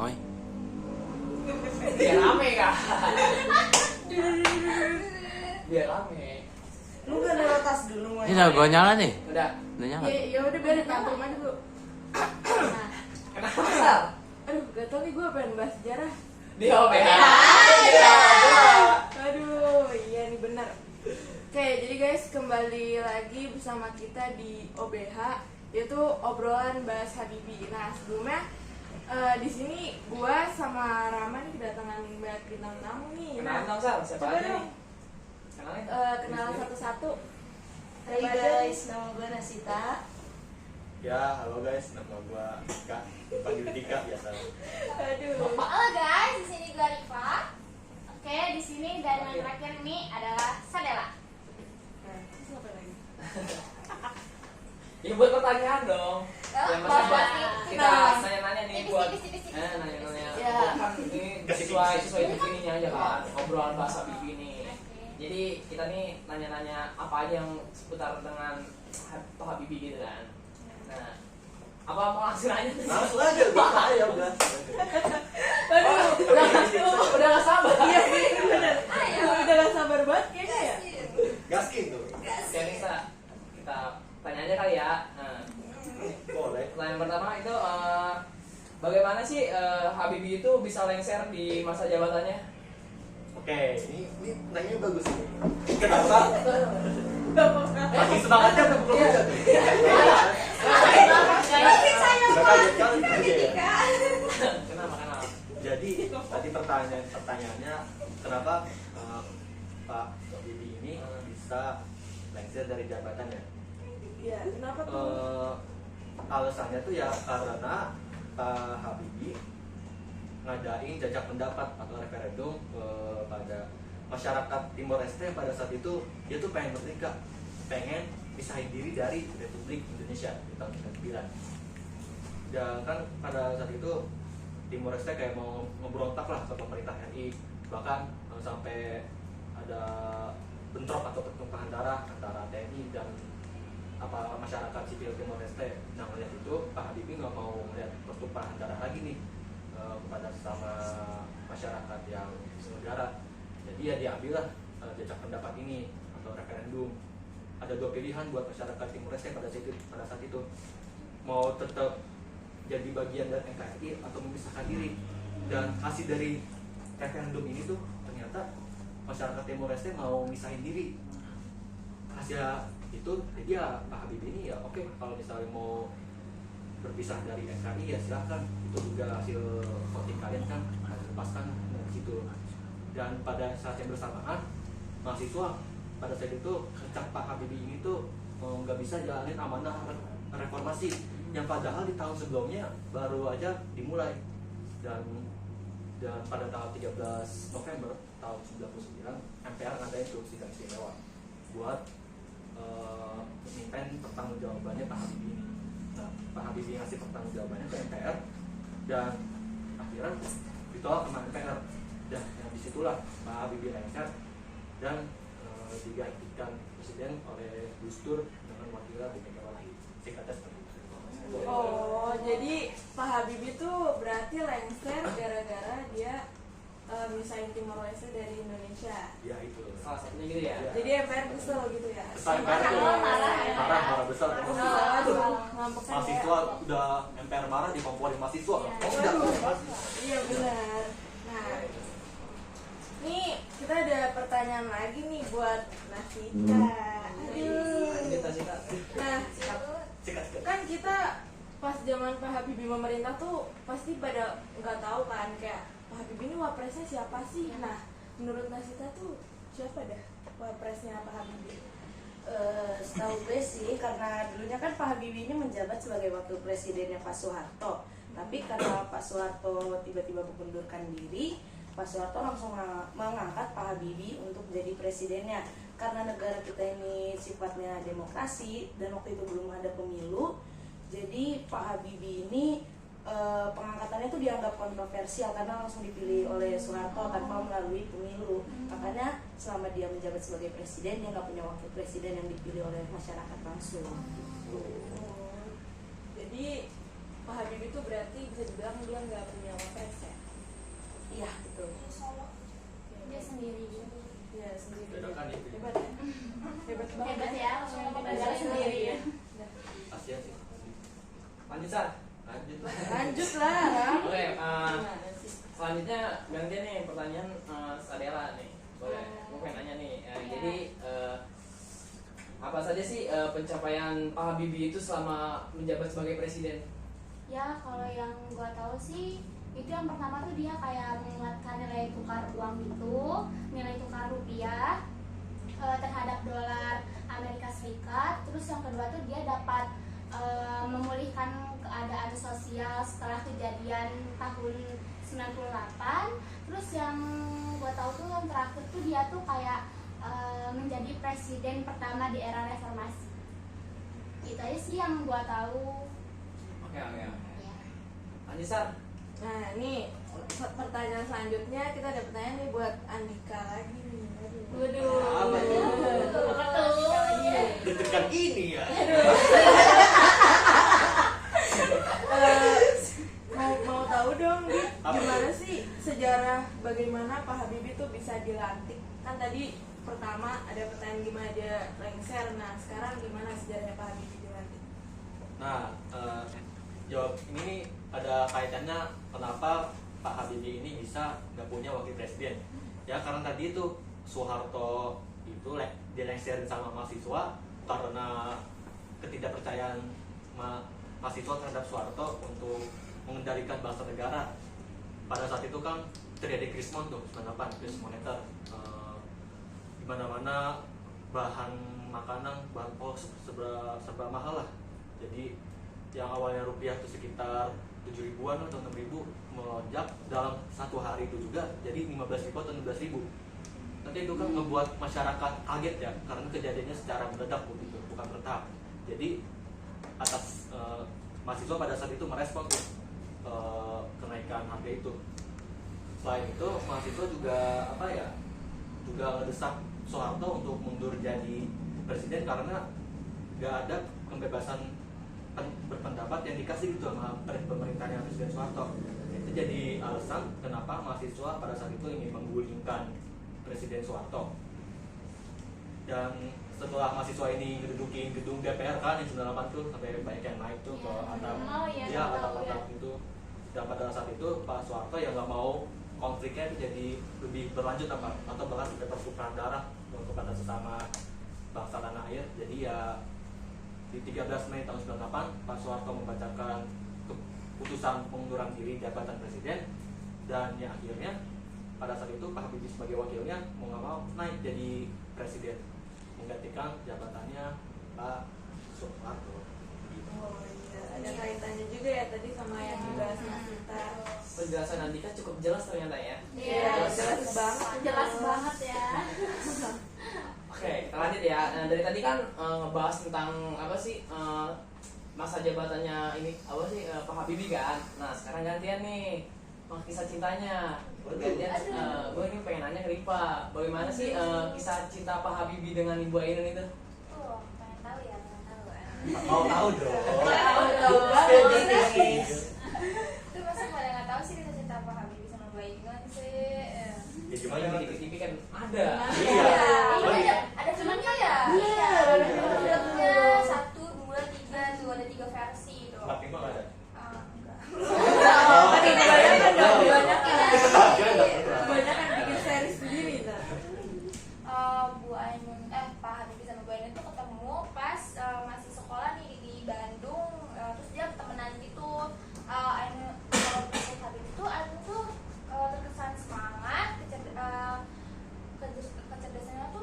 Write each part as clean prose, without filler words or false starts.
Oi. Biar rame kak. Biar rame. Lu gak naruh tas dulu mau? Ini udah gua nyala nih. Udah. Udah nyala. Ya udah biarin kantor aja dulu. Nah, Kenapa? aduh gak tau nih gue pengen bahas sejarah. Di OBH. Aduh, iya nih benar. Oke, jadi guys kembali lagi bersama kita di OBH, yaitu obrolan bahas Habibie. Nah sebelumnya di sini gue sama Rama nih kedatangan banyak bintang tamu nih. Kenalan dong Sal, siapa coba aja dong. nih? Kenalin. Kenalan satu-satu. Hai guys, nama gue Nasita. Ya, halo guys, nama gua Tika, panggil Tika biasa. Aduh. Halo guys, di sini gue Rifa. Oke, di sini dan yang terakhir ini adalah Sadela. Nah, terus apa lagi? Ya buat pertanyaan dong. Yang masa buat kita Nah. nanya-nanya nih Tipis, buat tipis, tipis, tipis. nanya-nanya. Ya. Kan ini sesuai ini aja kan, obrolan bahasa Habibie ini. Jadi kita nih nanya-nanya apa aja yang seputar dengan Pak Habibie gitu kan. Nah, apa mau langsung aja? Langsung aja, bisa ya udah. Aduh, Udah gak sabar. iya bener. Udah gak sabar banget kayaknya ya. Gaskin tuh. Oke Nisa, kita tanya aja kali ya. Nah, Boleh. pertanyaan pertama itu bagaimana sih Habibie itu bisa lengser di masa jabatannya? Oke, ini nanya bagus ini. Kenapa? Makin semangatnya udah belum aja tuh. Makin saya Udah kaget kan? Oke. Kenapa? Jadi tadi pertanyaannya kenapa Pak Habibie ini bisa lengser dari jabatannya? Iya, kenapa tuh? Alasannya tuh ya karena Pak Habibie ngadain jajak pendapat atau referendum pada masyarakat Timor Leste pada saat itu. Dia tuh pengen merdeka, pengen pisahin diri dari Republik Indonesia di tahun 99. Dan kan pada saat itu Timor Leste kayak mau ngeberontak lah ke pemerintah RI, bahkan sampai ada bentrok atau pertumpahan darah antara TNI dan masyarakat sipil Timor Leste. Nah melihat itu Pak Habibie nggak mau melihat pertumpahan darah lagi nih kepada sesama masyarakat yang senegara. Jadi ya diambillah jajak pendapat ini atau referendum. Ada dua pilihan buat masyarakat Timor Leste pada saat itu, mau tetap jadi bagian dari NKRI atau memisahkan diri. Dan hasil dari referendum ini tuh ternyata masyarakat Timor Leste mau misahin diri. Hasil itu jadi ya Pak Habibie ini ya oke, kalau misalnya mau berpisah dari NKRI ya silahkan, itu juga hasil voting kalian kan, harus lepaskan dari situ. Dan pada saat yang bersamaan mahasiswa pada saat itu ngecap Pak Habibie ini tuh nggak bisa jalanin amanah reformasi yang padahal di tahun sebelumnya baru aja dimulai. Dan pada tanggal 13 November tahun 99 MPR ngadain tuh sidang istimewa buat mintain pertanggungjawabannya Pak Habibie ini. Nah, Pak Habibie ngasih pertanggungjawabannya ke MPR dan akhirnya ditolak sama MPR. Dan disitulah Pak Habibie lengser dan digantikan presiden oleh Gus Dur dengan wakilnya Bu Megawati. Singkatnya seperti itu. Oh, jadi Pak Habibie tuh berarti lengser gara-gara dia misahin Timor Leste dari Indonesia. Ya itu. Salah satunya gitu ya. Ya. Jadi MPR kesel gitu ya. Kesan MPR tuh marah besar. Aduh, ngambek kan ya. Mahasiswa udah MPR marah dikomporin mahasiswa. Oh enggak. Iya benar. Nah, nih kita ada pertanyaan lagi nih buat Nasita. Aduh. Nah, Sikat. kan kita pas zaman Pak Habibie memerintah tuh pasti pada nggak tahu kan kayak Pak Habibie ini wapresnya siapa sih? Nah, menurut Nasita tuh siapa dah wapresnya Pak Habibie? Setahu gue sih karena dulunya kan Pak Habibie ini menjabat sebagai wakil presidennya Pak Soeharto. Tapi karena Pak Soeharto tiba-tiba mengundurkan diri, Pak Soeharto langsung mengangkat Pak Habibie untuk jadi presidennya. Karena negara kita ini sifatnya demokrasi dan waktu itu belum ada pemilu, jadi Pak Habibie ini pengangkatannya itu dianggap kontroversial karena langsung dipilih oleh Soeharto tanpa melalui pemilu. Makanya selama dia menjabat sebagai presiden, dia nggak punya wakil presiden yang dipilih oleh masyarakat langsung. Jadi Pak Habibie itu berarti bisa dibilang dia nggak punya wapres. sendiri gitu. Ya sendiri. Bedakan ya. Hebat ya. Hebat banget. Hebat ya, langsung ngomong Negara negara sendiri ya. Asia sih. Lanjut Sar. Lanjut. Lanjut lah, Ram. Oke, Gimana sih? selanjutnya gantian nih pertanyaan Sadela nih. Boleh, gue pengen nanya nih. Jadi apa saja sih pencapaian Pak Habibie itu selama menjabat sebagai presiden? Ya, kalau yang gua tahu sih itu yang pertama tuh dia kayak menguatkan nilai tukar uang gitu, nilai tukar rupiah terhadap dolar Amerika Serikat. Terus yang kedua tuh dia dapat memulihkan keadaan sosial setelah kejadian tahun 98. Terus yang gua tahu tuh yang terakhir tuh dia tuh kayak menjadi presiden pertama di era reformasi. Itu aja sih yang gua tahu. Oke. Ya. Lanjut Sar. Nah, nih pertanyaan selanjutnya kita ada pertanyaan nih buat Andika lagi nih. Aduh. Apa tuh? Apa tuh? Deg-degan ini ya. Mau tahu dong, Dit, gimana sih sejarah bagaimana Pak Habibie tuh bisa dilantik? Kan tadi pertama ada pertanyaan gimana dia lengser, nah sekarang gimana sejarahnya Pak Habibie dilantik? Nah, jawab ini nih ada kaitannya kenapa Pak Habibie ini bisa nggak punya wakil presiden. Ya karena tadi itu Soeharto itu dilengserin sama mahasiswa karena ketidakpercayaan mahasiswa terhadap Soeharto untuk mengendalikan bangsa negara. Pada saat itu kan terjadi krisis tuh 98, krisis moneter. Di mana-mana bahan makanan, bahan pokok serba mahal lah. Jadi yang awalnya rupiah itu sekitar 7 ribuan atau 6 ribu melonjak dalam satu hari itu juga jadi 15 ribu atau 16 ribu. Nanti itu kan membuat masyarakat kaget ya karena kejadiannya secara mendadak begitu, bukan bertahap. Jadi atas mahasiswa pada saat itu merespon tuh kenaikan harga itu. Selain itu mahasiswa juga juga ngedesak Soeharto untuk mundur jadi presiden karena nggak ada kebebasan berpendapat yang dikasih gitu sama pemerintahnya Presiden Soeharto. Itu jadi alasan kenapa mahasiswa pada saat itu ingin menggulingkan Presiden Soeharto. Dan setelah mahasiswa ini ngedudukin gedung DPR kan yang 98 tuh sampai banyak yang naik tuh ke atap, atap itu. Dan pada saat itu Pak Soeharto yang nggak mau konfliknya itu jadi lebih berlanjut atau bahkan sampai pertukaran darah kepada sesama bangsa tanah air. Jadi ya di 13 Mei tahun 98 Pak Soeharto membacakan keputusan pengunduran diri jabatan presiden dan ya akhirnya pada saat itu Pak Habibie sebagai wakilnya mau nggak mau naik jadi presiden menggantikan jabatannya Pak Soeharto. Oh iya, ada kaitannya juga ya tadi sama yang dibahas Mas Sinta. Penjelasan Andika cukup jelas ternyata ya. Iya, jelas banget. Jelas banget ya. Oke, kita lanjut ya. Nah, dari tadi kan ngebahas tentang apa sih masa jabatannya ini apa sih Pak Habibie kan. Nah, sekarang gantian nih kisah cintanya. Gantian, gue ini pengen nanya ke Rifa, bagaimana sih kisah cinta Pak Habibie dengan Ibu Ainun itu? Pengen tahu ya, pengen tahu. Mau tahu dong. Itu masa pada nggak tahu sih kisah cinta Pak Habibie sama Mbak Ainun sih. Ya Cuma gimana yang di TV kan ada. Iya. Ada filmnya ya? Iya, ada filmnya. Filmnya 1, 2, 3 tuh ada 3 versi itu. 45 nggak ada. Enggak. Kebanyakan dong, Iya. kebanyakan bikin seri sendiri kan. Bu Ainun, Pak Habibie sama Bu Ainun tuh ketemu pas masih sekolah nih di Bandung. Terus dia temenan gitu. Ainun, kalau Bu Habibie tuh Ainun tuh terkesan semangat, kecerdasannya tuh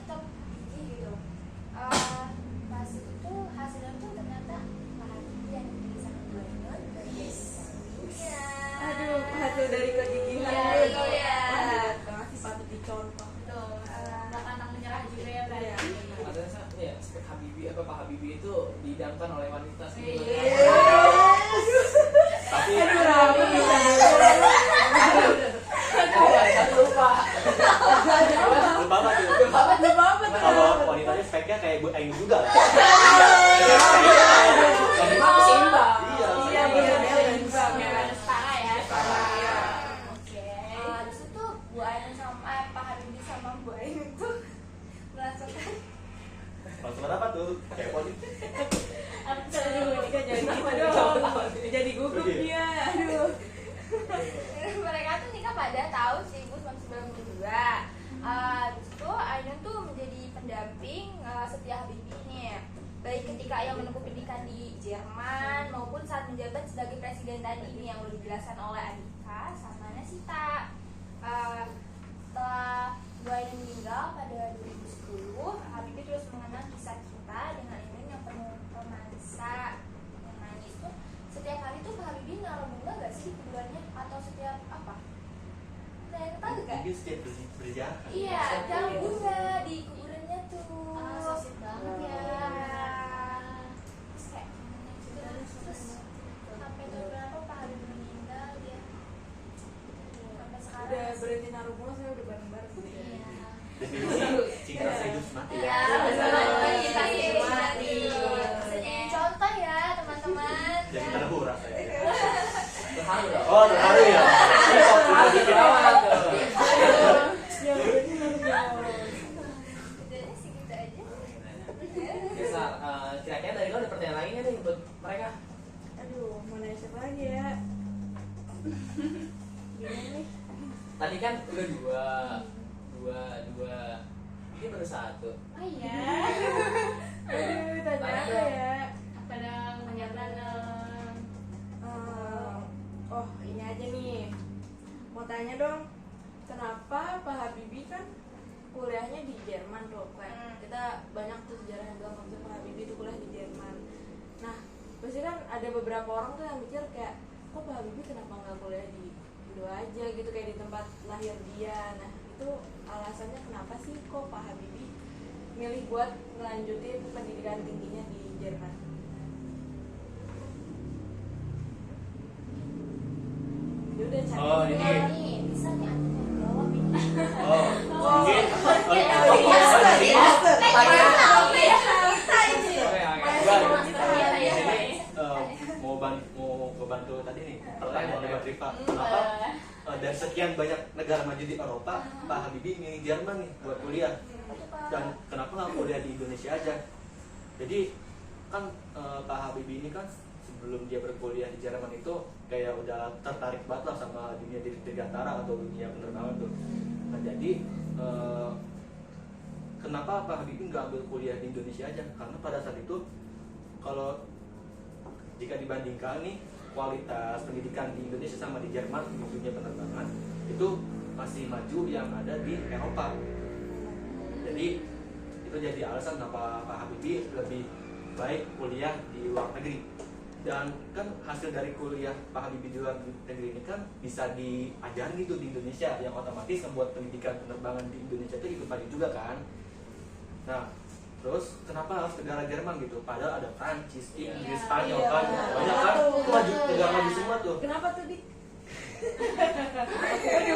tetap gigi gitu. Pas itu tuh hasilnya tuh ternyata bahagia yang dipilih sama Glenn. Yes. Iya. Aduh, hasil dari kegigihan. Iya. Masih patut dicontoh. Tuh, nggak pantang menyerah juga ya berarti. Ada ya spek Habibie apa Pak Habibie itu diidamkan oleh wanita Iya. sebenarnya. Tapi Lupa. lupa apa tuh? Lupa apa tuh? Kalau wanitanya speknya kayak Bu Aing juga lah. Jadi mah seimbang. Iya. Iya, benar seimbang. Biar setara ya. Setara. Oke. Habis itu Bu Ainun sama Pak Habibie sama Bu Ainun tuh merasakan Maksud apa tuh? Kepo nih. Aduh, Nika jadi gitu dong. Jadi gugup dia. Aduh. mereka tuh nikah pada tahun 1992. Habis itu Ainun tuh menjadi pendamping setia Habibie nih, baik ketika ia menempuh pendidikan di Jerman maupun saat menjabat sebagai presiden tadi ini yang udah dijelaskan oleh Andika sama Nasita. Setelah Bu Ainun meninggal pada 2010, Habibie terus mengenang kisah cinta dengan Ainun yang penuh romansa yang manis tuh. Setiap hari tuh Pak Habibie naruh bunga gak sih di keduanya atau setiap apa? Kalian tahu gak? Mungkin setiap berjalan. Iya, taruh bunga di kuburannya tuh. So sweet banget ya. Terus kayak terus sampai tahun berapa Pak Habibie meninggal dia? Sampai sekarang. Udah berhenti naruh bunga, saya udah bareng-bareng. Iya. Definisi cinta sehidup mati. Iya, betul. Kita hidup mati. Bisa jadi contoh ya teman-teman. Jadi terhura saya. Terharu dong. Oh, terharu ya. Terharu banget tuh. Ya, berarti naruh bunga. Udah segitu aja. Bisa, kira-kira dari lo ada pertanyaan lainnya nih buat mereka? Aduh, mau nanya siapa lagi ya? Gimana nih? Tadi kan udah dua. Ini baru satu. Oh iya. Aduh, tanya apa ya? Apa dong? Penjelasan dong. Oh, ini aja nih. Mau tanya dong, kenapa Pak Habibie kan kuliahnya di Jerman tuh, kayak kita banyak tuh sejarah yang bilang kalau Pak Habibie itu kuliah di Jerman. Nah, pasti kan ada beberapa orang tuh yang mikir kayak, kok Pak Habibie kenapa nggak kuliah di Indo aja gitu, kayak di tempat lahir dia. Nah, itu alasannya kenapa sih kok Pak Habibie milih buat ngelanjutin pendidikan tingginya di Jerman? Dia udah cari. Oh, ini. Nih, bisa nih aku yang jawab ini. Oh, mungkin. Mau bantu tadi nih pertanyaan dari Mbak Rifa. Kenapa dari sekian banyak negara maju di Eropa, Pak Habibie milih Jerman nih buat kuliah? Dan kenapa nggak kuliah di Indonesia aja? Jadi kan Pak Habibie ini kan sebelum dia berkuliah di Jerman itu kayak udah tertarik banget lah sama dunia dirgantara atau dunia penerbangan tuh. Nah jadi kenapa Pak Habibie nggak ambil kuliah di Indonesia aja? Karena pada saat itu kalau jika dibandingkan nih kualitas pendidikan di Indonesia sama di Jerman di dunia penerbangan itu masih maju yang ada di Eropa. Jadi itu jadi alasan kenapa Pak Habibie lebih baik kuliah di luar negeri. Dan kan hasil dari kuliah Pak Habibie di luar negeri ini kan bisa diajarin gitu di Indonesia, yang otomatis membuat pendidikan penerbangan di Indonesia itu ikut maju juga kan. Nah terus kenapa harus negara Jerman gitu? Padahal ada Prancis, Inggris, Spanyol Iya, kan benar. banyak kan Betul. maju, negara maju semua tuh. Kenapa tuh, Dik?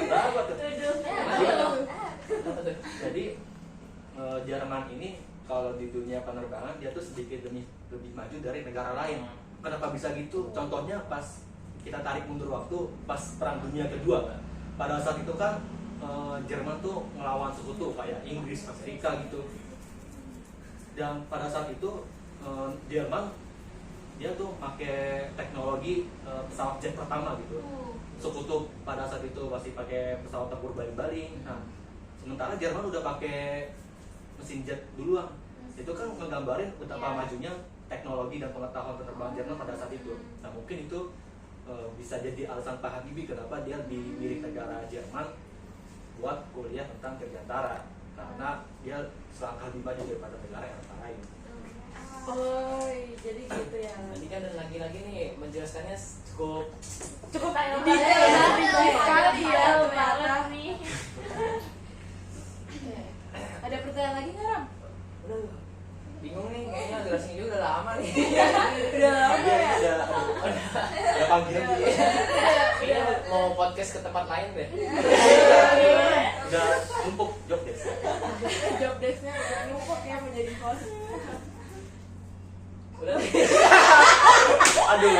Berapa tuh? Apa tuh? Jadi Jerman ini kalau di dunia penerbangan dia tuh sedikit lebih maju dari negara lain. Kenapa bisa gitu? Contohnya pas kita tarik mundur waktu pas Perang Dunia Kedua kan. Pada saat itu kan Jerman tuh ngelawan sekutu kayak Inggris, Amerika gitu. Dan pada saat itu Jerman dia tuh pakai teknologi pesawat jet pertama gitu. Sekutu pada saat itu masih pakai pesawat tempur baling-baling. Nah, sementara Jerman udah pakai mesin jet duluan. Itu kan menggambarin betapa majunya teknologi dan pengetahuan penerbangan Jerman pada saat itu. Nah, mungkin itu bisa jadi alasan Pak Habibie kenapa dia dimilih negara Jerman buat kuliah tentang dirgantara. Karena dia selangkah lebih maju daripada negara yang lain. Oh, jadi gitu ya. Nanti kan dan lagi-lagi nih menjelaskannya cukup Kayak Detail ya, detail sekali ya Detail ternyata. banget nih. Ada pertanyaan lagi nggak, Ram? udah bingung nih kayaknya jelasin juga udah lama nih. Udah lama Dia ya? udah panggilan dia. Kayaknya mau podcast ke tempat lain deh. Udah numpuk job desk. Job desk-nya udah numpuk ya menjadi host. Udah. Aduh.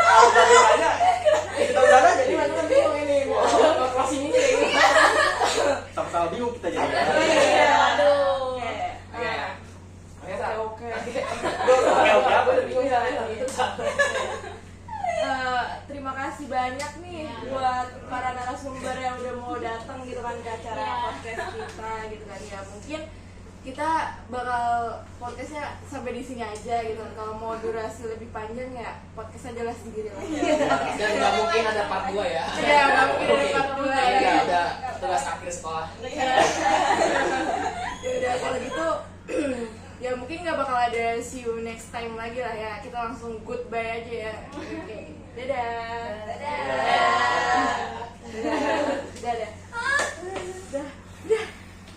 Kalau tadi tanya, kita udah aja Jadi nih. macam bingung ini mau closing ini kayak gini. Sama-sama bingung kita jadi. Iya, Aduh. Oke. Oke, Sa. Oke. Oke, apa Udah tadi? bingung ya itu Sa. Terima kasih banyak nih Ya. buat para narasumber yang udah mau datang gitu kan ke acara Ya. podcast kita gitu kan ya. Mungkin kita bakal podcastnya sampai di sini aja gitu kan. Kalau mau durasi lebih panjang ya podcast aja lah sendiri lah. Dan nggak mungkin ada part 2 ya. Iya, nggak mungkin ada part 2 Iya, ya. ada tugas akhir sekolah. Ya udah kalau gitu ya mungkin nggak bakal ada see you next time lagi lah ya. Kita langsung goodbye aja ya. Oke. Dadah. Dadah. Dadah. Dadah.